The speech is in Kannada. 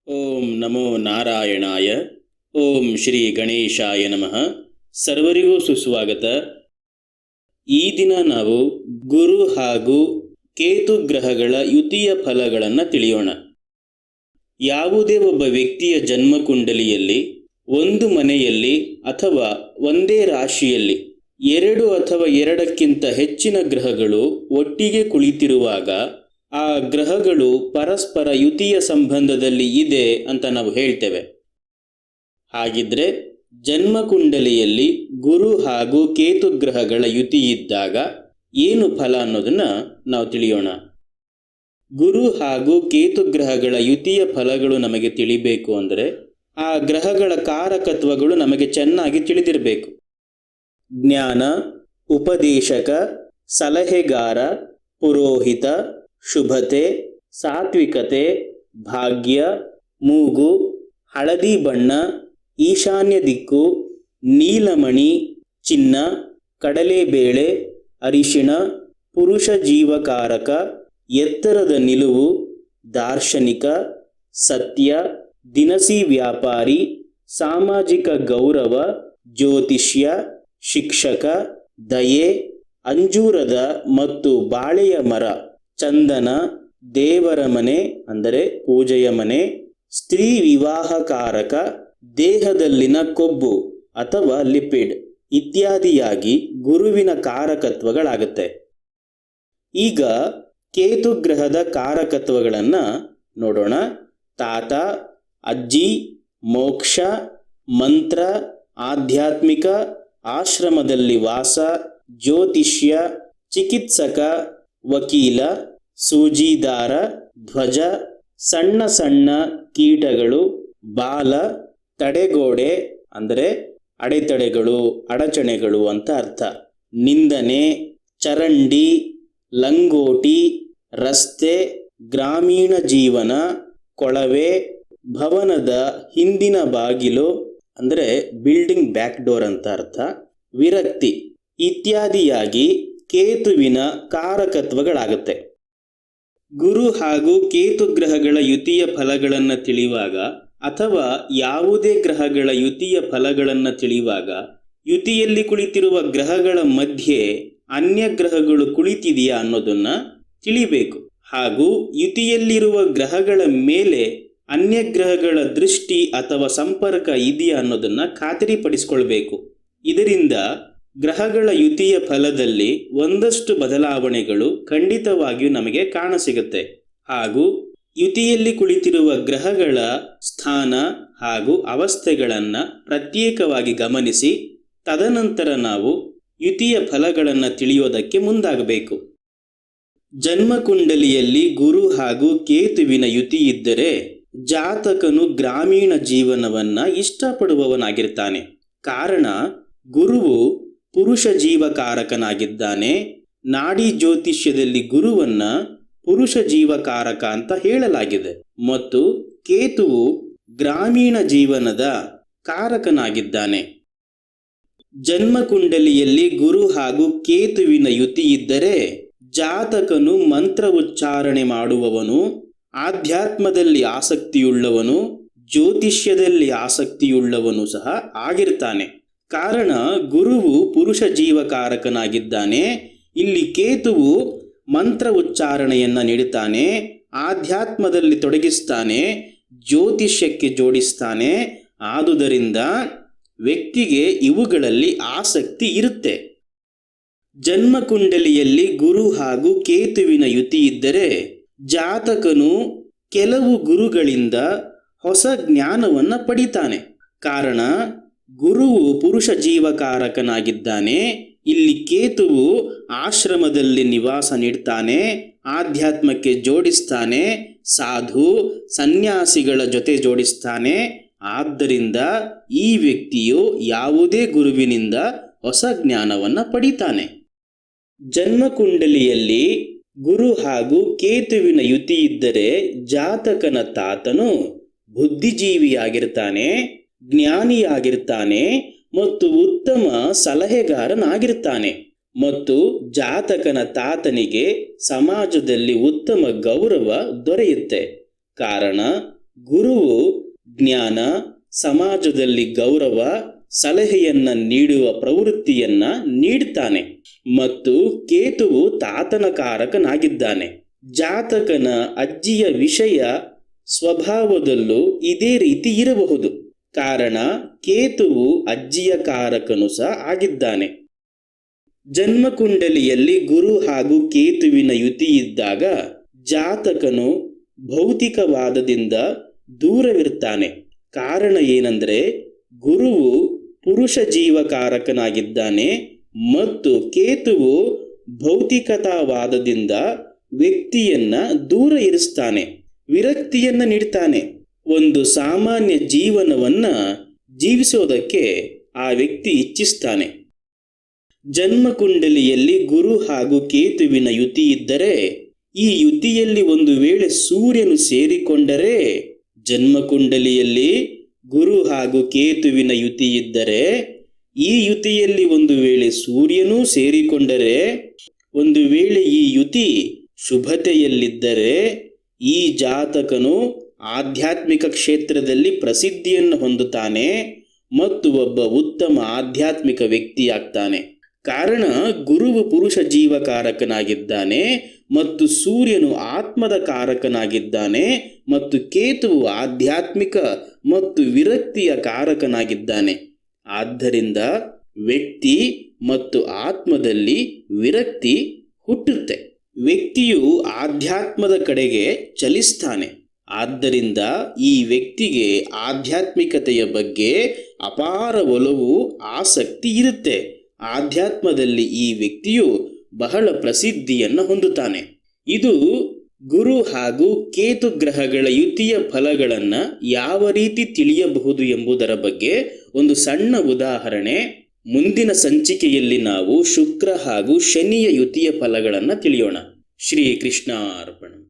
ಓಂ ನಮೋ ನಾರಾಯಣಾಯ. ಓಂ ಶ್ರೀ ಗಣೇಶಾಯ ನಮಃ. ಸರ್ವರಿಗೂ ಸುಸ್ವಾಗತ. ಈ ದಿನ ನಾವು ಗುರು ಹಾಗೂ ಕೇತು ಗ್ರಹಗಳ ಯುತಿಯ ಫಲಗಳನ್ನು ತಿಳಿಯೋಣ. ಯಾವುದೇ ಒಬ್ಬ ವ್ಯಕ್ತಿಯ ಜನ್ಮಕುಂಡಲಿಯಲ್ಲಿ ಒಂದು ಮನೆಯಲ್ಲಿ ಅಥವಾ ಒಂದೇ ರಾಶಿಯಲ್ಲಿ ಎರಡು ಅಥವಾ ಎರಡಕ್ಕಿಂತ ಹೆಚ್ಚಿನ ಗ್ರಹಗಳು ಒಟ್ಟಿಗೆ ಕುಳಿತಿರುವಾಗ ಆ ಗ್ರಹಗಳು ಪರಸ್ಪರ ಯುತಿಯ ಸಂಬಂಧದಲ್ಲಿ ಇದೆ ಅಂತ ನಾವು ಹೇಳ್ತೇವೆ. ಹಾಗಿದ್ರೆ ಜನ್ಮಕುಂಡಲಿಯಲ್ಲಿ ಗುರು ಹಾಗೂ ಕೇತು ಗ್ರಹಗಳ ಯುತಿ ಇದ್ದಾಗ ಏನು ಫಲ ಅನ್ನೋದನ್ನ ನಾವು ತಿಳಿಯೋಣ. ಗುರು ಹಾಗೂ ಕೇತು ಗ್ರಹಗಳ ಯುತಿಯ ಫಲಗಳು ನಮಗೆ ತಿಳಿಬೇಕು ಅಂದರೆ ಆ ಗ್ರಹಗಳ ಕಾರಕತ್ವಗಳು ನಮಗೆ ಚೆನ್ನಾಗಿ ತಿಳಿದಿರಬೇಕು. ಜ್ಞಾನ, ಉಪದೇಶಕ, ಸಲಹೆಗಾರ, ಪುರೋಹಿತ, ಶುಭತೆ, ಸಾತ್ವಿಕತೆ, ಭಾಗ್ಯ, ಮೂಗು, ಹಳದಿ ಬಣ್ಣ, ಈಶಾನ್ಯ ದಿಕ್ಕು, ನೀಲಮಣಿ, ಚಿನ್ನ, ಕಡಲೆಬೇಳೆ, ಅರಿಶಿಣ, ಪುರುಷ ಜೀವಕಾರಕ, ಎತ್ತರದ ನಿಲುವು, ದಾರ್ಶನಿಕ, ಸತ್ಯ, ದಿನಸಿ ವ್ಯಾಪಾರಿ, ಸಾಮಾಜಿಕ ಗೌರವ, ಜ್ಯೋತಿಷ್ಯ, ಶಿಕ್ಷಕ, ದಯೆ, ಅಂಜೂರದ ಮತ್ತು ಬಾಳೆಯ ಮರ, ಚಂದನ, ದೇವರ ಮನೆ ಅಂದರೆ ಪೂಜೆಯ ಮನೆ, ಸ್ತ್ರೀ ವಿವಾಹಕಾರಕ, ದೇಹದಲ್ಲಿನ ಕೊಬ್ಬು ಅಥವಾ ಲಿಪಿಡ್ ಇತ್ಯಾದಿಯಾಗಿ ಗುರುವಿನ ಕಾರಕತ್ವಗಳಾಗುತ್ತೆ. ಈಗ ಕೇತು ಗ್ರಹದ ಕಾರಕತ್ವಗಳನ್ನು ನೋಡೋಣ. ತಾತ, ಅಜ್ಜಿ, ಮೋಕ್ಷ, ಮಂತ್ರ, ಆಧ್ಯಾತ್ಮಿಕ, ಆಶ್ರಮದಲ್ಲಿ ವಾಸ, ಜ್ಯೋತಿಷ್ಯ, ಚಿಕಿತ್ಸಕ, ವಕೀಲ, ಸೂಜಿದಾರ, ಧ್ವಜ, ಸಣ್ಣ ಸಣ್ಣ ಕೀಟಗಳು, ಬಾಲ, ತಡೆಗೋಡೆ ಅಂದರೆ ಅಡೆತಡೆಗಳು, ಅಡಚಣೆಗಳು ಅಂತ ಅರ್ಥ, ನಿಂದನೆ, ಚರಂಡಿ, ಲಂಗೋಟಿ, ರಸ್ತೆ, ಗ್ರಾಮೀಣ ಜೀವನ, ಕೊಳವೆ, ಭವನದ ಹಿಂದಿನ ಬಾಗಿಲು ಅಂದರೆ ಬಿಲ್ಡಿಂಗ್ ಬ್ಯಾಕ್ ಡೋರ್ ಅಂತ ಅರ್ಥ, ವಿರಕ್ತಿ ಇತ್ಯಾದಿಯಾಗಿ ಕೇತುವಿನ ಕಾರಕತ್ವಗಳಾಗುತ್ತೆ. ಗುರು ಹಾಗೂ ಕೇತು ಗ್ರಹಗಳ ಯುತಿಯ ಫಲಗಳನ್ನು ತಿಳಿಯುವಾಗ ಅಥವಾ ಯಾವುದೇ ಗ್ರಹಗಳ ಯುತಿಯ ಫಲಗಳನ್ನು ತಿಳಿಯುವಾಗ ಯುತಿಯಲ್ಲಿ ಕುಳಿತಿರುವ ಗ್ರಹಗಳ ಮಧ್ಯೆ ಅನ್ಯ ಗ್ರಹಗಳು ಕುಳಿತಿದೆಯಾ ಅನ್ನೋದನ್ನ ತಿಳಿಬೇಕು. ಹಾಗೂ ಯುತಿಯಲ್ಲಿರುವ ಗ್ರಹಗಳ ಮೇಲೆ ಅನ್ಯ ಗ್ರಹಗಳ ದೃಷ್ಟಿ ಅಥವಾ ಸಂಪರ್ಕ ಇದೆಯಾ ಅನ್ನೋದನ್ನ ಖಾತರಿಪಡಿಸಿಕೊಳ್ಬೇಕು. ಇದರಿಂದ ಗ್ರಹಗಳ ಯುತಿಯ ಫಲದಲ್ಲಿ ಒಂದಷ್ಟು ಬದಲಾವಣೆಗಳು ಖಂಡಿತವಾಗಿಯೂ ನಮಗೆ ಕಾಣಸಿಗುತ್ತೆ. ಹಾಗೂ ಯುತಿಯಲ್ಲಿ ಕುಳಿತಿರುವ ಗ್ರಹಗಳ ಸ್ಥಾನ ಹಾಗೂ ಅವಸ್ಥೆಗಳನ್ನು ಪ್ರತ್ಯೇಕವಾಗಿ ಗಮನಿಸಿ ತದನಂತರ ನಾವು ಯುತಿಯ ಫಲಗಳನ್ನು ತಿಳಿಯೋದಕ್ಕೆ ಮುಂದಾಗಬೇಕು. ಜನ್ಮಕುಂಡಲಿಯಲ್ಲಿ ಗುರು ಹಾಗೂ ಕೇತುವಿನ ಯುತಿ ಇದ್ದರೆ ಜಾತಕನು ಗ್ರಾಮೀಣ ಜೀವನವನ್ನ ಇಷ್ಟಪಡುವವನಾಗಿರ್ತಾನೆ. ಕಾರಣ ಗುರುವು ಪುರುಷ ಜೀವಕಾರಕನಾಗಿದ್ದಾನೆ. ನಾಡಿ ಜ್ಯೋತಿಷ್ಯದಲ್ಲಿ ಗುರುವನ್ನ ಪುರುಷ ಜೀವಕಾರಕ ಅಂತ ಹೇಳಲಾಗಿದೆ ಮತ್ತು ಕೇತುವು ಗ್ರಾಮೀಣ ಜೀವನದ ಕಾರಕನಾಗಿದ್ದಾನೆ. ಜನ್ಮಕುಂಡಲಿಯಲ್ಲಿ ಗುರು ಹಾಗೂ ಕೇತುವಿನ ಯುತಿ ಇದ್ದರೆ ಜಾತಕನು ಮಂತ್ರ ಉಚ್ಚಾರಣೆ ಮಾಡುವವನು, ಆಧ್ಯಾತ್ಮದಲ್ಲಿ ಆಸಕ್ತಿಯುಳ್ಳವನು, ಜ್ಯೋತಿಷ್ಯದಲ್ಲಿ ಆಸಕ್ತಿಯುಳ್ಳವನು ಸಹ ಆಗಿರ್ತಾನೆ. ಕಾರಣ ಗುರುವು ಪುರುಷ ಜೀವಕಾರಕನಾಗಿದ್ದಾನೆ. ಇಲ್ಲಿ ಕೇತುವು ಮಂತ್ರ ಉಚ್ಚಾರಣೆಯನ್ನು ನೀಡುತ್ತಾನೆ, ಆಧ್ಯಾತ್ಮದಲ್ಲಿ ತೊಡಗಿಸ್ತಾನೆ, ಜ್ಯೋತಿಷ್ಯಕ್ಕೆ ಜೋಡಿಸ್ತಾನೆ. ಆದುದರಿಂದ ವ್ಯಕ್ತಿಗೆ ಇವುಗಳಲ್ಲಿ ಆಸಕ್ತಿ ಇರುತ್ತೆ. ಜನ್ಮಕುಂಡಲಿಯಲ್ಲಿ ಗುರು ಹಾಗೂ ಕೇತುವಿನ ಯುತಿ ಇದ್ದರೆ ಜಾತಕನು ಕೆಲವು ಗುರುಗಳಿಂದ ಹೊಸ ಜ್ಞಾನವನ್ನು ಪಡಿತಾನೆ. ಕಾರಣ ಗುರುವು ಪುರುಷ ಜೀವಕಾರಕನಾಗಿದ್ದಾನೆ. ಇಲ್ಲಿ ಕೇತುವು ಆಶ್ರಮದಲ್ಲಿ ನಿವಾಸ ನೀಡ್ತಾನೆ, ಆಧ್ಯಾತ್ಮಕ್ಕೆ ಜೋಡಿಸ್ತಾನೆ, ಸಾಧು ಸನ್ಯಾಸಿಗಳ ಜೊತೆ ಜೋಡಿಸ್ತಾನೆ. ಆದ್ದರಿಂದ ಈ ವ್ಯಕ್ತಿಯು ಯಾವುದೇ ಗುರುವಿನಿಂದ ಹೊಸ ಜ್ಞಾನವನ್ನು ಪಡಿತಾನೆ. ಜನ್ಮಕುಂಡಲಿಯಲ್ಲಿ ಗುರು ಹಾಗೂ ಕೇತುವಿನ ಯುತಿ ಇದ್ದರೆ ಜಾತಕನ ತಾತನು ಬುದ್ಧಿಜೀವಿಯಾಗಿರ್ತಾನೆ, ಜ್ಞಾನಿಯಾಗಿರ್ತಾನೆ ಮತ್ತು ಉತ್ತಮ ಸಲಹೆಗಾರನಾಗಿರ್ತಾನೆ. ಮತ್ತು ಜಾತಕನ ತಾತನಿಗೆ ಸಮಾಜದಲ್ಲಿ ಉತ್ತಮ ಗೌರವ ದೊರೆಯುತ್ತೆ. ಕಾರಣ ಗುರುವು ಜ್ಞಾನ, ಸಮಾಜದಲ್ಲಿ ಗೌರವ, ಸಲಹೆಯನ್ನ ನೀಡುವ ಪ್ರವೃತ್ತಿಯನ್ನ ನೀಡ್ತಾನೆ ಮತ್ತು ಕೇತುವು ತಾತನ ಕಾರಕನಾಗಿದ್ದಾನೆ. ಜಾತಕನ ಅಜ್ಜಿಯ ವಿಷಯ ಸ್ವಭಾವದಲ್ಲೂ ಇದೇ ರೀತಿ ಇರಬಹುದು. ಕಾರಣ ಕೇತುವು ಅಜ್ಜಿಯ ಕಾರಕನು ಸಹ ಆಗಿದ್ದಾನೆ. ಜನ್ಮಕುಂಡಲಿಯಲ್ಲಿ ಗುರು ಹಾಗೂ ಕೇತುವಿನ ಯುತಿ ಇದ್ದಾಗ ಜಾತಕನು ಭೌತಿಕವಾದದಿಂದ ದೂರವಿರ್ತಾನೆ. ಕಾರಣ ಏನಂದ್ರೆ ಗುರುವು ಪುರುಷ ಜೀವಕಾರಕನಾಗಿದ್ದಾನೆ ಮತ್ತು ಕೇತುವು ಭೌತಿಕತಾವಾದದಿಂದ ವ್ಯಕ್ತಿಯನ್ನ ದೂರ ಇರಿಸ್ತಾನೆ, ವಿರಕ್ತಿಯನ್ನ ನೀಡ್ತಾನೆ. ಒಂದು ಸಾಮಾನ್ಯ ಜೀವನವನ್ನ ಜೀವಿಸೋದಕ್ಕೆ ಆ ವ್ಯಕ್ತಿ ಇಚ್ಛಿಸ್ತಾನೆ. ಜನ್ಮಕುಂಡಲಿಯಲ್ಲಿ ಗುರು ಹಾಗೂ ಕೇತುವಿನ ಯುತಿ ಇದ್ದರೆ, ಈ ಯುತಿಯಲ್ಲಿ ಒಂದು ವೇಳೆ ಸೂರ್ಯನು ಸೇರಿಕೊಂಡರೆ, ಜನ್ಮಕುಂಡಲಿಯಲ್ಲಿ ಗುರು ಹಾಗೂ ಕೇತುವಿನ ಯುತಿ ಇದ್ದರೆ, ಈ ಯುತಿಯಲ್ಲಿ ಒಂದು ವೇಳೆ ಸೂರ್ಯನೂ ಸೇರಿಕೊಂಡರೆ, ಒಂದು ವೇಳೆ ಈ ಯುತಿ ಶುಭತೆಯಲ್ಲಿದ್ದರೆ, ಈ ಜಾತಕನು ಆಧ್ಯಾತ್ಮಿಕ ಕ್ಷೇತ್ರದಲ್ಲಿ ಪ್ರಸಿದ್ಧಿಯನ್ನು ಹೊಂದುತ್ತಾನೆ ಮತ್ತು ಒಬ್ಬ ಉತ್ತಮ ಆಧ್ಯಾತ್ಮಿಕ ವ್ಯಕ್ತಿಯಾಗ್ತಾನೆ. ಕಾರಣ ಗುರುವು ಪುರುಷ ಜೀವಕಾರಕನಾಗಿದ್ದಾನೆ ಮತ್ತು ಸೂರ್ಯನು ಆತ್ಮದ ಕಾರಕನಾಗಿದ್ದಾನೆ ಮತ್ತು ಕೇತುವು ಆಧ್ಯಾತ್ಮಿಕ ಮತ್ತು ವಿರಕ್ತಿಯ ಕಾರಕನಾಗಿದ್ದಾನೆ. ಆದ್ದರಿಂದ ವ್ಯಕ್ತಿ ಮತ್ತು ಆತ್ಮದಲ್ಲಿ ವಿರಕ್ತಿ ಹುಟ್ಟುತ್ತೆ. ವ್ಯಕ್ತಿಯು ಆಧ್ಯಾತ್ಮದ ಕಡೆಗೆ ಚಲಿಸ್ತಾನೆ. ಆದ್ದರಿಂದ ಈ ವ್ಯಕ್ತಿಗೆ ಆಧ್ಯಾತ್ಮಿಕತೆಯ ಬಗ್ಗೆ ಅಪಾರ ಒಲವು, ಆಸಕ್ತಿ ಇರುತ್ತೆ. ಆಧ್ಯಾತ್ಮದಲ್ಲಿ ಈ ವ್ಯಕ್ತಿಯು ಬಹಳ ಪ್ರಸಿದ್ಧಿಯನ್ನು ಹೊಂದುತ್ತಾನೆ. ಇದು ಗುರು ಹಾಗೂ ಕೇತು ಗ್ರಹಗಳ ಯುತಿಯ ಫಲಗಳನ್ನು ಯಾವ ರೀತಿ ತಿಳಿಯಬಹುದು ಎಂಬುದರ ಬಗ್ಗೆ ಒಂದು ಸಣ್ಣ ಉದಾಹರಣೆ. ಮುಂದಿನ ಸಂಚಿಕೆಯಲ್ಲಿ ನಾವು ಶುಕ್ರ ಹಾಗೂ ಶನಿಯ ಯುತಿಯ ಫಲಗಳನ್ನು ತಿಳಿಯೋಣ. ಶ್ರೀ ಕೃಷ್ಣಾರ್ಪಣ.